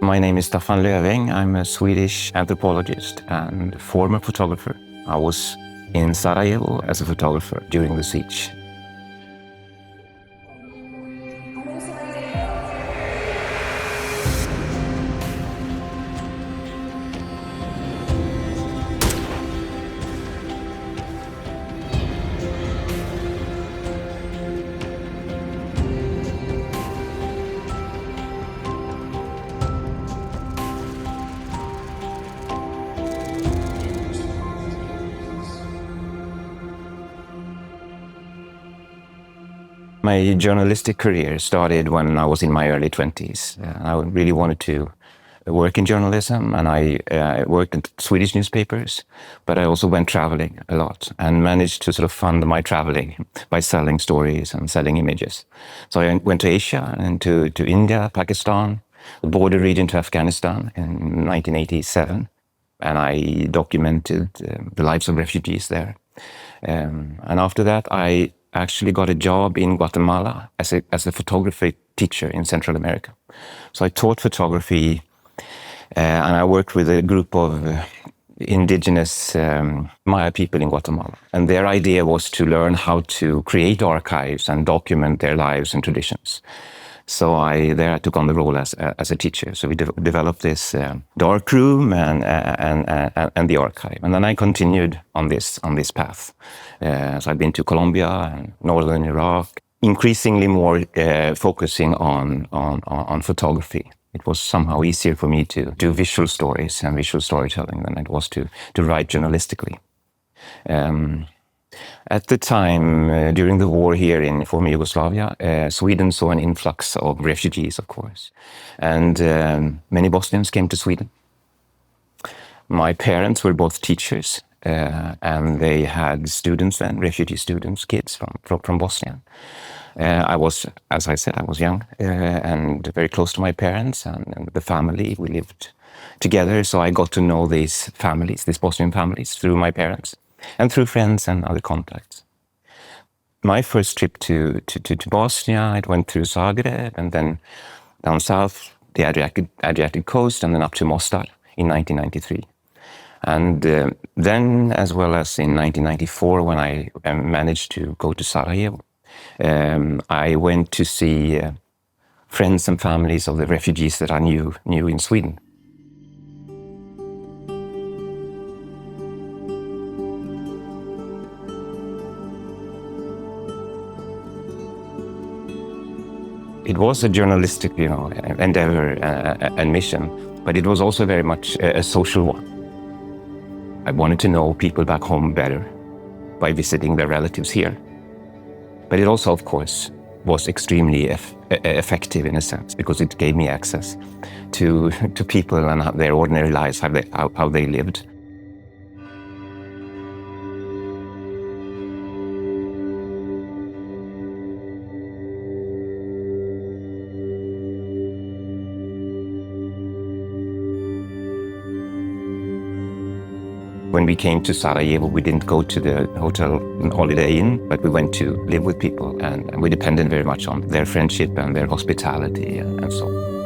My name is Staffan Löfving. I'm a Swedish anthropologist and former photographer. I was in Sarajevo as a photographer during the siege. My journalistic career started when I was in my early 20s. I really wanted to work in journalism, and I worked in Swedish newspapers, but I also went traveling a lot and managed to sort of fund my traveling by selling stories and selling images. So I went to Asia and to India, Pakistan, the border region to Afghanistan in 1987, and I documented the lives of refugees there. And after that, I actually got a job in Guatemala as a photography teacher in Central America. So I taught photography, and I worked with a group of indigenous Maya people in Guatemala. And their idea was to learn how to create archives and document their lives and traditions. So I took on the role as a teacher. So we developed this dark room and the archive. And then I continued on this path. So I've been to Colombia and northern Iraq, increasingly more focusing on photography. It was somehow easier for me to do visual stories and visual storytelling than it was to write journalistically. At the time, during the war here in former Yugoslavia, Sweden saw an influx of refugees, of course. And many Bosnians came to Sweden. My parents were both teachers, and they had students then, refugee students, kids from Bosnia. I was, as I said, I was young and very close to my parents and the family. We lived together, so I got to know these families, these Bosnian families, through my parents and through friends and other contacts. My first trip to Bosnia, I went through Zagreb and then down south, the Adriatic coast, and then up to Mostar in 1993. And then, as well as in 1994, when I managed to go to Sarajevo, I went to see friends and families of the refugees that I knew in Sweden. It was a journalistic, endeavor and mission, but it was also very much a social one. I wanted to know people back home better by visiting their relatives here. But it also, of course, was extremely effective in a sense, because it gave me access to people and their ordinary lives, how they lived. When we came to Sarajevo, we didn't go to the hotel Holiday Inn, but we went to live with people, and we depended very much on their friendship and their hospitality and so on.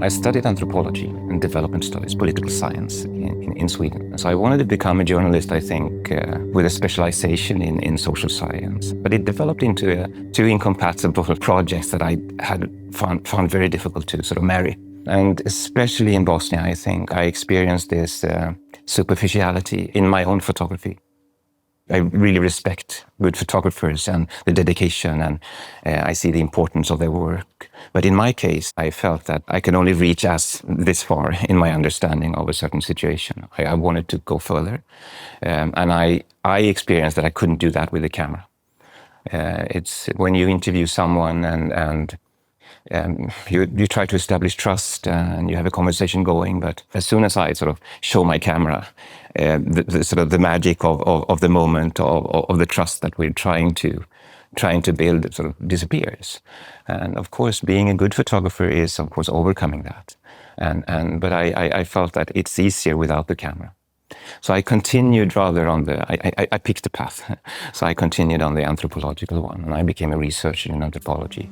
I studied anthropology and development studies, political science in Sweden. So I wanted to become a journalist, I think, with a specialization in social science. But it developed into two incompatible projects that I had found very difficult to sort of marry. And especially in Bosnia, I think, I experienced this superficiality in my own photography. I really respect good photographers and the dedication, and I see the importance of their work. But in my case, I felt that I can only reach this far in my understanding of a certain situation. I wanted to go further, and I experienced that I couldn't do that with the camera. It's when you interview someone and you try to establish trust and you have a conversation going, but as soon as I sort of show my camera, the sort of the magic of the moment, of the trust that we're trying to build sort of disappears. And of course, being a good photographer is of course overcoming that. But I felt that it's easier without the camera. So I continued rather on I picked the path. So I continued on the anthropological one, and I became a researcher in anthropology.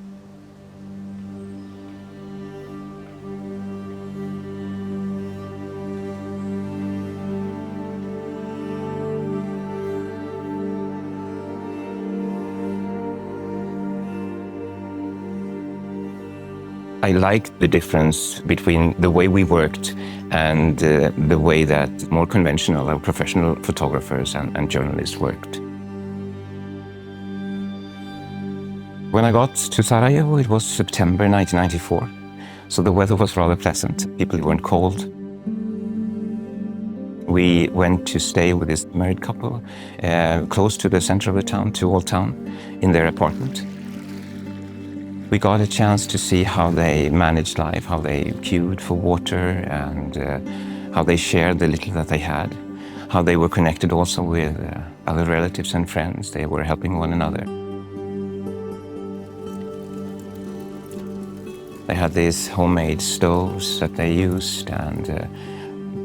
I liked the difference between the way we worked and the way that more conventional or professional photographers and journalists worked. When I got to Sarajevo, it was September 1994, so the weather was rather pleasant. People weren't cold. We went to stay with this married couple close to the center of the town, to Old Town, in their apartment. We got a chance to see how they managed life, how they queued for water, and how they shared the little that they had, how they were connected also with other relatives and friends. They were helping one another. They had these homemade stoves that they used and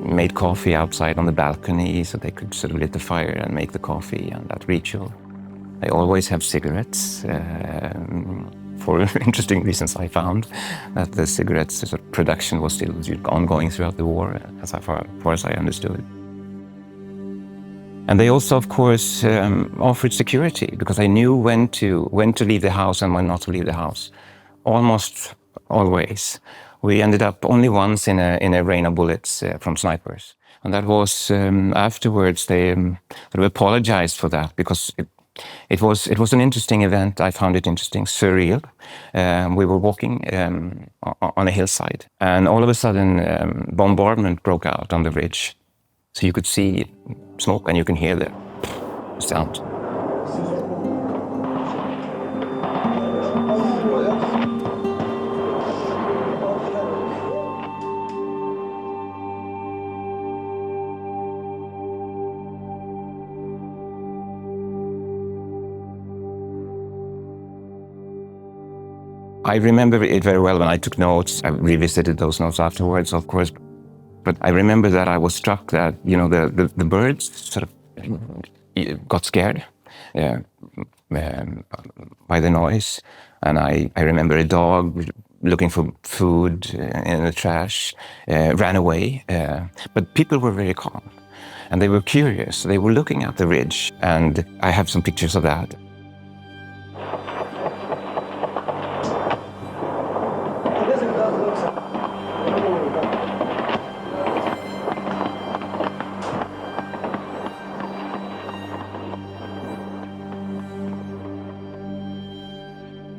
made coffee outside on the balcony so they could sort of lit the fire and make the coffee and that ritual. They always have cigarettes. For interesting reasons, I found that the cigarettes sort of production was still ongoing throughout the war, as far as I understood. And they also, of course, offered security, because I knew when to leave the house and when not to leave the house. Almost always. We ended up only once in a rain of bullets from snipers, and that was afterwards. They sort of apologized for that, because it was an interesting event. I found it interesting, surreal. We were walking on a hillside, and all of a sudden bombardment broke out on the ridge. So you could see smoke and you can hear the sound. I remember it very well when I took notes. I revisited those notes afterwards, of course. But I remember that I was struck that, you know, the birds sort of got scared by the noise. And I remember a dog looking for food in the trash, ran away. But people were very calm and they were curious. They were looking at the ridge, and I have some pictures of that.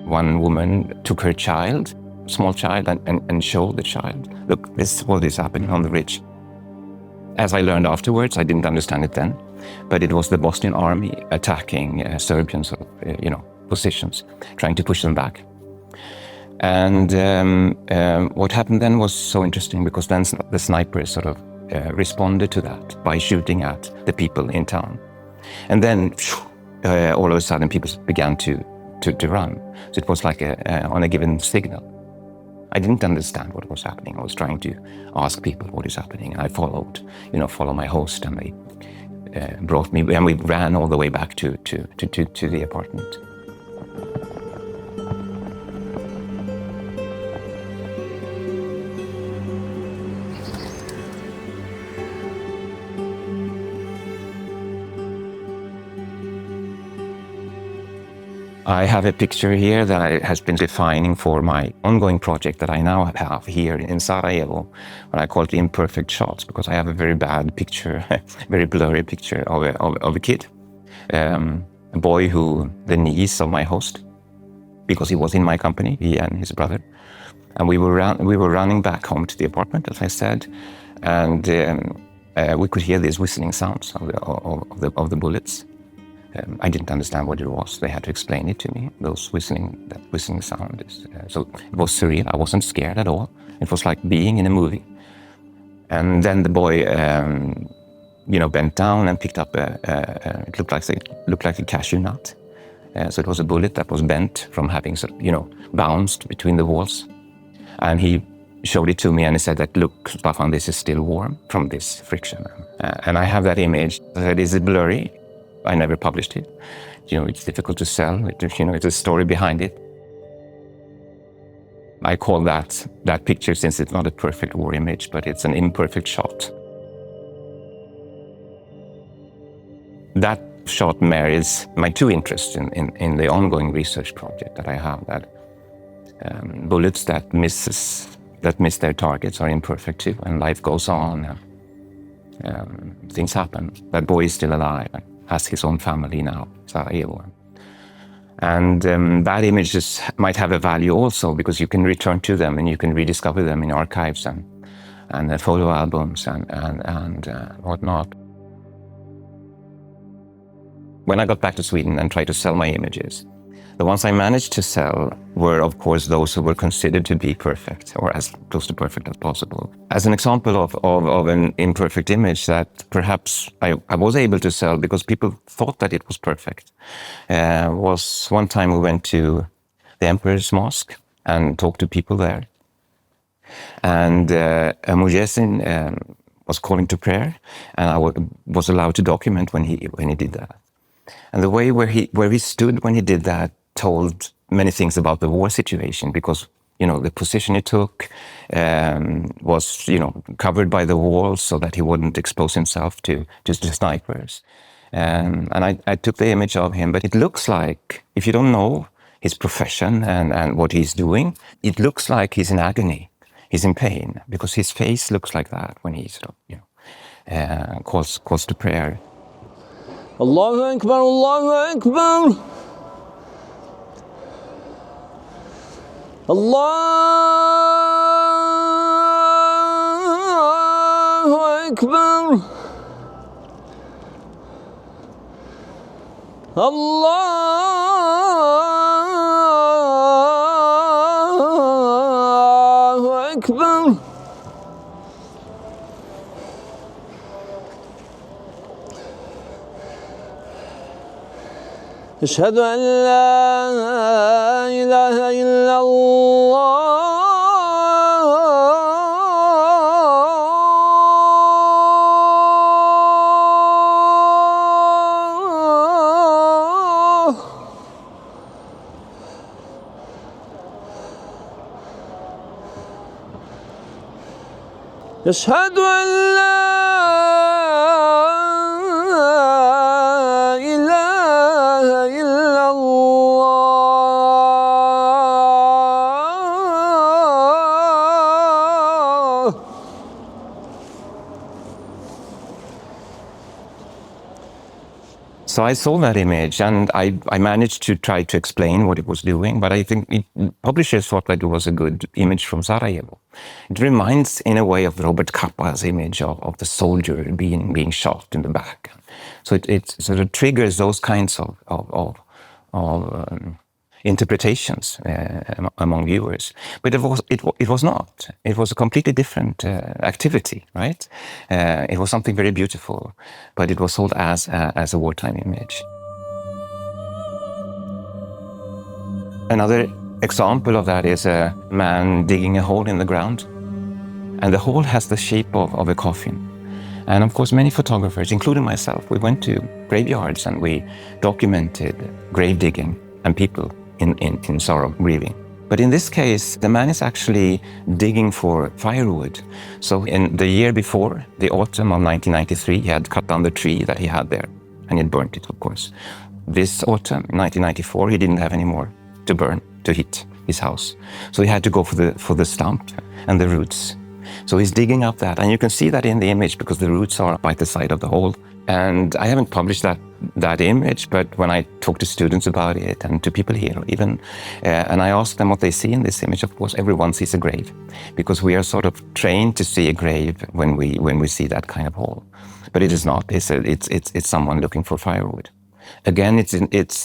One woman took her child, small child, and showed the child, look, this is what is happening on the ridge. As I learned afterwards, I didn't understand it then, but it was the Bosnian army attacking Serbian sort of, positions, trying to push them back. And what happened then was so interesting, because then the snipers sort of responded to that by shooting at the people in town. And then all of a sudden people began to run. So it was like on a given signal. I didn't understand what was happening. I was trying to ask people what is happening. And I followed my host, and they brought me, and we ran all the way back to the apartment. I have a picture here that has been defining for my ongoing project that I now have here in Sarajevo, what I call it imperfect shots, because I have a very bad picture, very blurry picture of a kid, a boy the niece of my host, because he was in my company, he and his brother, and we were running back home to the apartment, as I said, and we could hear these whistling sounds of the bullets. I didn't understand what it was. They had to explain it to me, that whistling sound. So it was surreal. I wasn't scared at all. It was like being in a movie. And then the boy, bent down and picked up it looked like a cashew nut. So it was a bullet that was bent from having, bounced between the walls. And he showed it to me and he said that, look, Staffan, this is still warm from this friction. And I have that image. I said, is it blurry? I never published it. It's difficult to sell. It's a story behind it. I call that picture, since it's not a perfect war image, but it's an imperfect shot. That shot marries my two interests in the ongoing research project that I have, that bullets that miss their targets are imperfect too, and life goes on. Things happen. That boy is still alive and has his own family now, Sarajevo. And that images might have a value also, because you can return to them and you can rediscover them in archives and photo albums and whatnot. When I got back to Sweden and tried to sell my images, the ones I managed to sell were, of course, those who were considered to be perfect, or as close to perfect as possible. As an example of an imperfect image that perhaps I was able to sell because people thought that it was perfect, was one time we went to the Emperor's Mosque and talked to people there. And a muezzin was calling to prayer, and I was allowed to document when he did that. And the way where he stood when he did that told many things about the war situation, because the position he took was covered by the walls so that he wouldn't expose himself to just the snipers. And I took the image of him, but it looks like, if you don't know his profession and what he's doing, it looks like he's in agony, he's in pain, because his face looks like that when he calls to prayer. Allahu Akbar, Allahu Akbar. Allahu Akbar. Allahu Akbar. أشهد أن لا إله إلا الله. أشهد أن لا So I saw that image and I managed to try to explain what it was doing, but I think publishers thought that it was a good image from Sarajevo. It reminds in a way of Robert Kappah's image of the soldier being shot in the back. So it sort of triggers those kinds of interpretations among viewers. But it was not. It was a completely different activity, right? It was something very beautiful, but it was sold as a wartime image. Another example of that is a man digging a hole in the ground, and the hole has the shape of a coffin. And of course, many photographers, including myself, we went to graveyards and we documented grave digging and people in Zoro grieving. But in this case, the man is actually digging for firewood. So in the year before, the autumn of 1993, he had cut down the tree that he had there, and he had burnt it, of course. This autumn, 1994, he didn't have any more to burn, to heat his house. So he had to go for the stump and the roots. So he's digging up that, and you can see that in the image because the roots are by the side of the hole. And I haven't published that image, but when I talk to students about it and to people here even, and I ask them what they see in this image, of course, everyone sees a grave, because we are sort of trained to see a grave when we see that kind of hole. But it is not. It's someone looking for firewood. Again,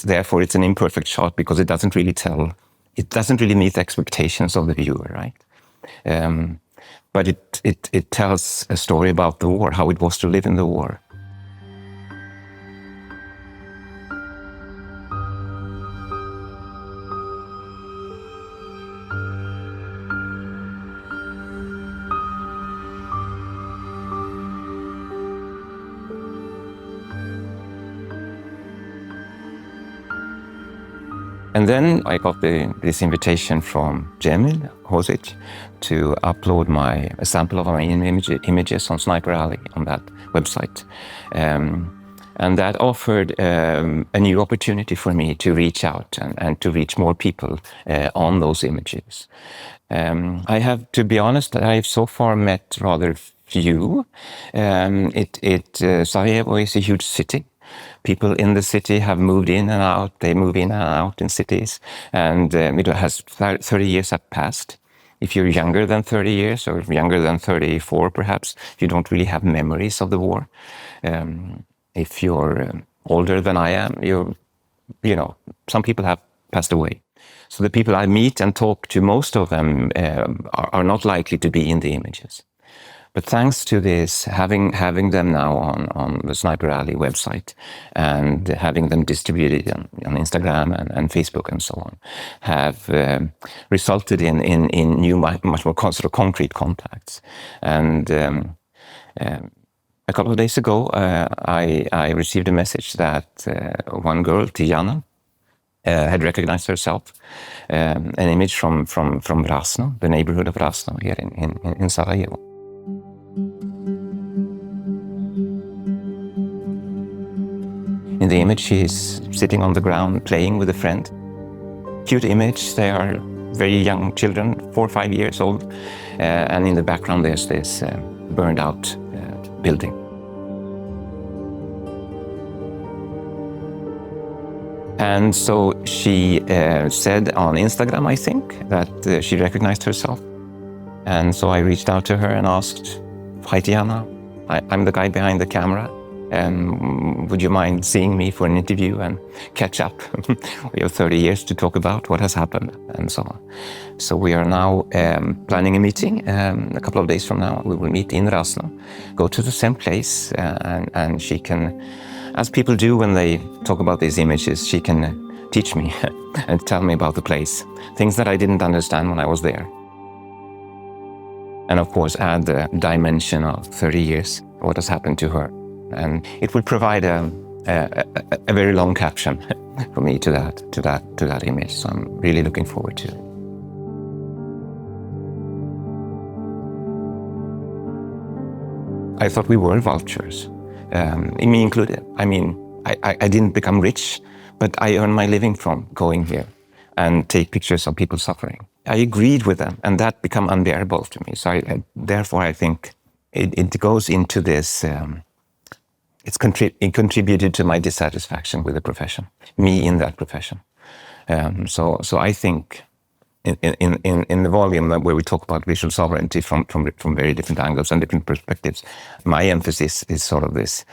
therefore it's an imperfect shot because it doesn't really meet the expectations of the viewer, right? But it tells a story about the war, how it was to live in the war. And then I got this invitation from DŽEMIL HODŽIČ to upload a sample of my images on Sniper Alley on that website. And that offered a new opportunity for me to reach out and to reach more people on those images. I have to be honest, I've so far met rather few. Sarajevo is a huge city. People in the city have moved in and out. They move in and out in cities, and it has 30 years have passed. If you're younger than 30 years or younger than 34, perhaps, you don't really have memories of the war. If you're older than I am, some people have passed away. So the people I meet and talk to, most of them are not likely to be in the images. But thanks to this, having them now on the Sniper Alley website and having them distributed on Instagram and Facebook and so on, have resulted in new, much more sort of concrete contacts. And a couple of days ago, I received a message that one girl, Tijana, had recognized herself, an image from Rasno, the neighborhood of Rasno here in Sarajevo. In the image, she's sitting on the ground playing with a friend. Cute image. They are very young children, 4 or 5 years old. And in the background, there's this burned out building. And so she said on Instagram, I think, that she recognized herself. And so I reached out to her and asked, "Hi, Tijana, I'm the guy behind the camera. Would you mind seeing me for an interview and catch up? We have 30 years to talk about what has happened," and so on. So we are now planning a meeting. A couple of days from now, we will meet in Rasno, go to the same place, and she can, as people do when they talk about these images, she can teach me and tell me about the place, things that I didn't understand when I was there. And of course, add the dimension of 30 years, what has happened to her. And it will provide a very long caption for me to that image. So I'm really looking forward to it. I thought we were vultures, me included. I mean, I didn't become rich, but I earn my living from going here and take pictures of people suffering. I agreed with them, and that became unbearable to me. So therefore, I think it goes into this. It contributed to my dissatisfaction with the profession, me in that profession. So I think in the volume where we talk about visual sovereignty from very different angles and different perspectives, my emphasis is sort of this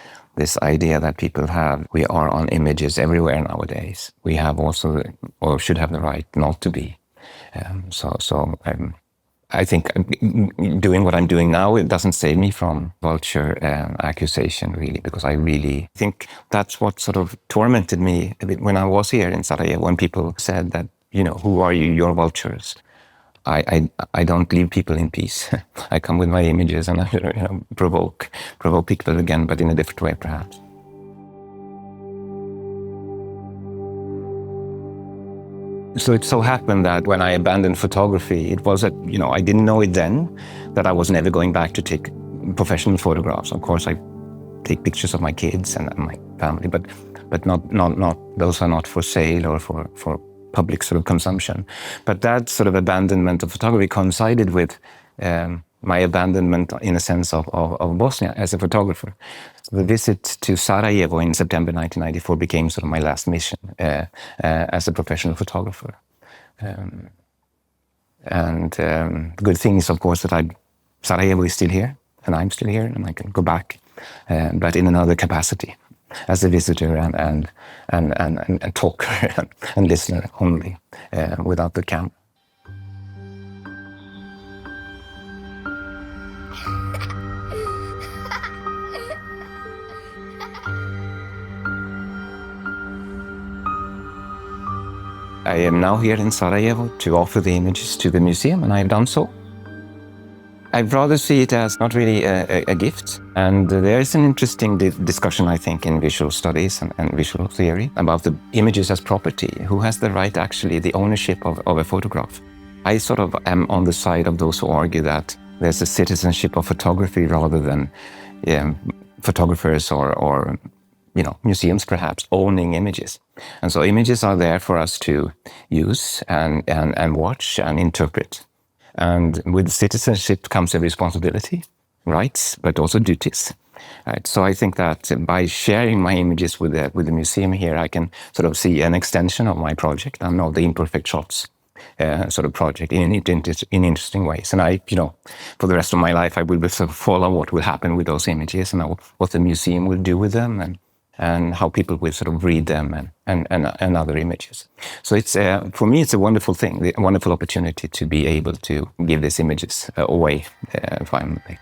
idea that people have. We are on images everywhere nowadays. We have also, or should have, the right not to be. I think doing what I'm doing now, it doesn't save me from vulture accusation, really, because I really think that's what sort of tormented me a bit when I was here in Sarajevo, when people said that, who are you? You're vultures. I don't leave people in peace. I come with my images and I provoke people again, but in a different way, perhaps. So it so happened that when I abandoned photography, it was I didn't know it then, that I was never going back to take professional photographs. Of course, I take pictures of my kids and my family, but not those are not for sale or for public sort of consumption. But that sort of abandonment of photography coincided with my abandonment, in a sense, of Bosnia as a photographer. The visit to Sarajevo in September 1994 became sort of my last mission as a professional photographer. The good thing is, of course, that Sarajevo is still here, and I'm still here, and I can go back, but in another capacity. as a visitor and talker and listener only, without the camera. I am now here in Sarajevo to offer the images to the museum, and I have done so. I'd rather see it as not really a gift, and there is an interesting discussion, I think, in visual studies and visual theory about the images as property. Who has the right, actually, the ownership of a photograph? I sort of am on the side of those who argue that there's a citizenship of photography rather than photographers or museums perhaps owning images. And so images are there for us to use and watch and interpret. And with citizenship comes a responsibility, rights, but also duties. Right? So I think that by sharing my images with the museum here, I can sort of see an extension of my project and of the Imperfect Shots sort of project in interesting ways. And I, for the rest of my life, I will sort of follow what will happen with those images and what the museum will do with them and how people will sort of read them and other images. So it's for me, it's a wonderful thing, a wonderful opportunity to be able to give these images away finally.